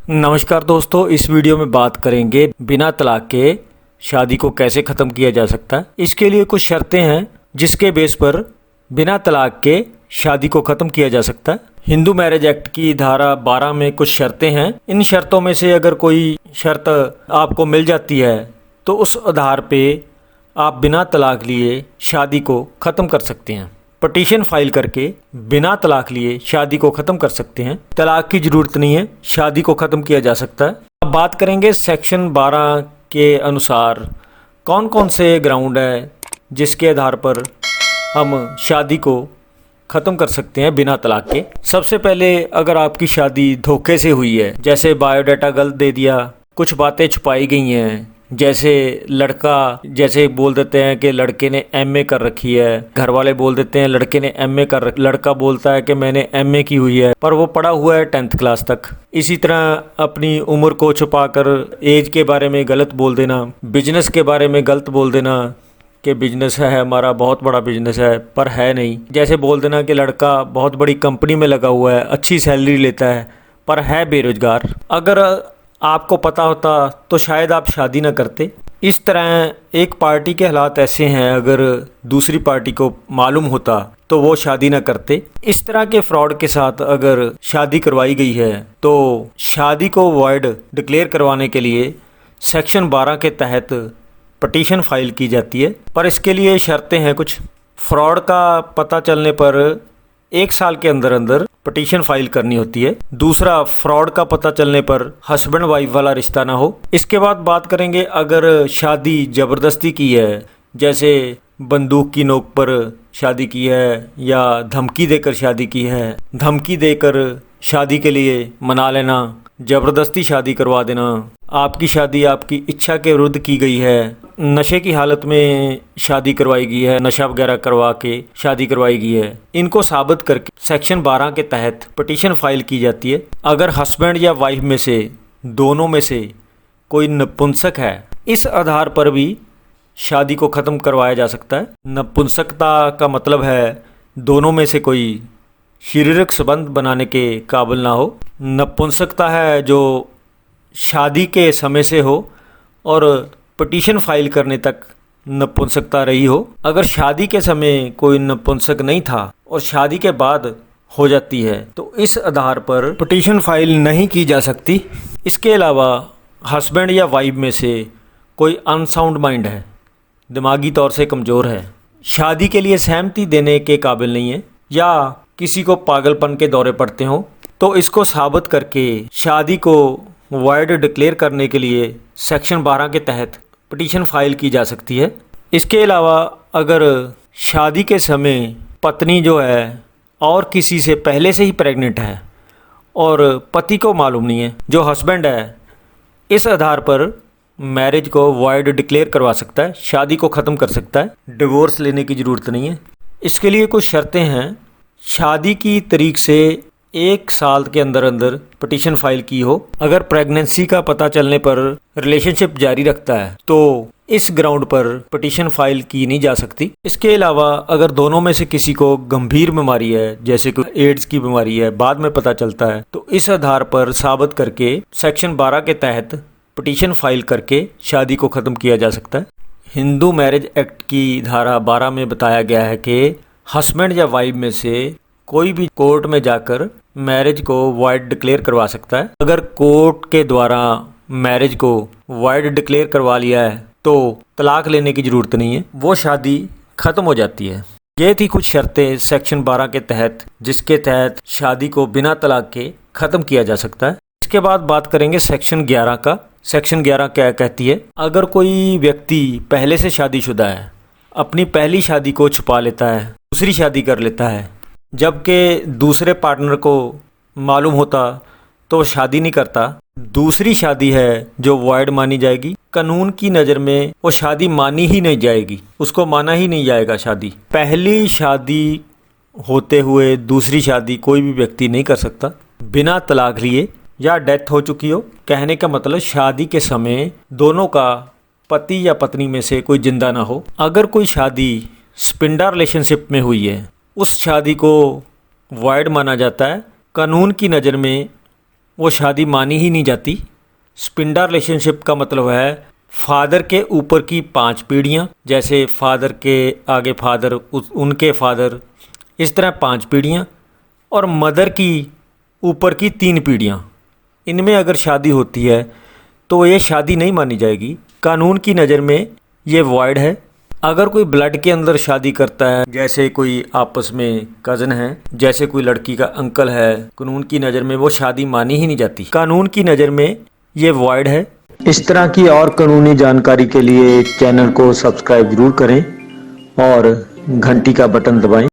नमस्कार दोस्तों, इस वीडियो में बात करेंगे बिना तलाक के शादी को कैसे ख़त्म किया जा सकता है। इसके लिए कुछ शर्तें हैं जिसके बेस पर बिना तलाक के शादी को ख़त्म किया जा सकता है। हिंदू मैरिज एक्ट की धारा 12 में कुछ शर्तें हैं। इन शर्तों में से अगर कोई शर्त आपको मिल जाती है तो उस आधार पे आप बिना तलाक लिए शादी को ख़त्म कर सकते हैं। पटिशन फाइल करके बिना तलाक लिए शादी को ख़त्म कर सकते हैं। तलाक की ज़रूरत नहीं है, शादी को ख़त्म किया जा सकता है। अब बात करेंगे सेक्शन 12 के अनुसार कौन कौन से ग्राउंड है जिसके आधार पर हम शादी को ख़त्म कर सकते हैं बिना तलाक के। सबसे पहले, अगर आपकी शादी धोखे से हुई है, जैसे बायोडाटा गलत दे दिया, कुछ बातें छुपाई गई हैं, जैसे जैसे बोल देते हैं कि लड़के ने एमए कर रखी है, घर वाले बोल देते हैं लड़के ने एमए कर रखी, लड़का बोलता है कि मैंने एमए की हुई है पर वो पढ़ा हुआ है 10th क्लास तक। इसी तरह अपनी उम्र को छुपाकर एज के बारे में गलत बोल देना, बिजनेस के बारे में गलत बोल देना कि बिजनेस है हमारा, बहुत बड़ा बिजनेस है, पर है नहीं। जैसे बोल देना कि लड़का बहुत बड़ी कंपनी में लगा हुआ है, अच्छी सैलरी लेता है, पर है बेरोजगार। अगर आपको पता होता तो शायद आप शादी ना करते। इस तरह एक पार्टी के हालात ऐसे हैं, अगर दूसरी पार्टी को मालूम होता तो वो शादी ना करते। इस तरह के फ्रॉड के साथ अगर शादी करवाई गई है तो शादी को वॉइड डिक्लेयर करवाने के लिए सेक्शन 12 के तहत पटिशन फाइल की जाती है। पर इसके लिए शर्तें हैं कुछ। फ्रॉड का पता चलने पर 1 साल के अंदर अंदर पटिशन फाइल करनी होती है। दूसरा, फ्रॉड का पता चलने पर हस्बैंड वाइफ वाला रिश्ता ना हो। इसके बाद बात करेंगे अगर शादी ज़बरदस्ती की है, जैसे बंदूक की नोक पर शादी की है या धमकी देकर शादी की है, धमकी देकर शादी के लिए मना लेना, ज़बरदस्ती शादी करवा देना, आपकी शादी आपकी इच्छा के विरुद्ध की गई है, नशे की हालत में शादी करवाई गई है, नशा वगैरह करवा के शादी करवाई गई है, इनको साबित करके सेक्शन 12 के तहत पटिशन फाइल की जाती है। अगर हस्बैंड या वाइफ में से दोनों में से कोई नपुंसक है, इस आधार पर भी शादी को ख़त्म करवाया जा सकता है। नपुंसकता का मतलब है दोनों में से कोई शारीरिक संबंध बनाने के काबिल ना हो। नपुंसकता है जो शादी के समय से हो और पटिशन फाइल करने तक नपुंसकता रही हो। अगर शादी के समय कोई नपुंसक नहीं था और शादी के बाद हो जाती है तो इस आधार पर पटिशन फाइल नहीं की जा सकती। इसके अलावा हस्बैंड या वाइफ में से कोई अनसाउंड माइंड है, दिमागी तौर से कमज़ोर है, शादी के लिए सहमति देने के काबिल नहीं है, या किसी को पागलपन के दौरे पड़ते हों, तो इसको साबित करके शादी को वॉइड डिक्लेयर करने के लिए सेक्शन 12 के तहत पटिशन फाइल की जा सकती है। इसके अलावा अगर शादी के समय पत्नी जो है और किसी से पहले से ही प्रेग्नेंट है और पति को मालूम नहीं है, जो हस्बैंड है, इस आधार पर मैरिज को वॉइड डिक्लेयर करवा सकता है, शादी को ख़त्म कर सकता है। डिवोर्स लेने की ज़रूरत नहीं है। इसके लिए कुछ शर्तें हैं। शादी की तारीख से 1 साल के अंदर अंदर पटिशन फाइल की हो। अगर प्रेगनेंसी का पता चलने पर रिलेशनशिप जारी रखता है तो इस ग्राउंड पर पटिशन फाइल की नहीं जा सकती। इसके अलावा अगर दोनों में से किसी को गंभीर बीमारी है, जैसे कि एड्स की बीमारी है, बाद में पता चलता है, तो इस आधार पर साबित करके सेक्शन 12 के तहत पटिशन फाइल करके शादी को ख़त्म किया जा सकता है। हिंदू मैरिज एक्ट की धारा 12 में बताया गया है कि हस्बैंड या वाइफ में से कोई भी कोर्ट में जाकर मैरिज को वॉइड डिक्लेयर करवा सकता है। अगर कोर्ट के द्वारा मैरिज को वॉइड डिक्लेयर करवा लिया है तो तलाक लेने की ज़रूरत नहीं है, वो शादी ख़त्म हो जाती है। ये थी कुछ शर्तें सेक्शन 12 के तहत जिसके तहत शादी को बिना तलाक के ख़त्म किया जा सकता है। इसके बाद बात करेंगे सेक्शन 11 का। सेक्शन 11 क्या कहती है? अगर कोई व्यक्ति पहले से शादीशुदा है, अपनी पहली शादी को छुपा लेता है, दूसरी शादी कर लेता है, जबकि दूसरे पार्टनर को मालूम होता तो वो शादी नहीं करता, दूसरी शादी है जो वॉइड मानी जाएगी। कानून की नज़र में वो शादी मानी ही नहीं जाएगी, उसको माना ही नहीं जाएगा शादी। पहली शादी होते हुए दूसरी शादी कोई भी व्यक्ति नहीं कर सकता बिना तलाक लिए या डेथ हो चुकी हो। कहने का मतलब शादी के समय दोनों का पति या पत्नी में से कोई जिंदा ना हो। अगर कोई शादी स्पिंडा रिलेशनशिप में हुई है, उस शादी को वॉइड माना जाता है। कानून की नज़र में वो शादी मानी ही नहीं जाती। स्पिंडा रिलेशनशिप का मतलब है फादर के ऊपर की 5 पीढ़ियाँ, जैसे फादर के आगे फादर, उनके फादर, इस तरह 5 पीढ़ियाँ, और मदर की ऊपर की 3 पीढ़ियाँ। इनमें अगर शादी होती है तो ये शादी नहीं मानी जाएगी। कानून की नज़र में ये वॉइड है। अगर कोई ब्लड के अंदर शादी करता है, जैसे कोई आपस में कज़न है, जैसे कोई लड़की का अंकल है, कानून की नज़र में वो शादी मानी ही नहीं जाती। कानून की नज़र में ये वॉइड है। इस तरह की और कानूनी जानकारी के लिए चैनल को सब्सक्राइब जरूर करें और घंटी का बटन दबाएं।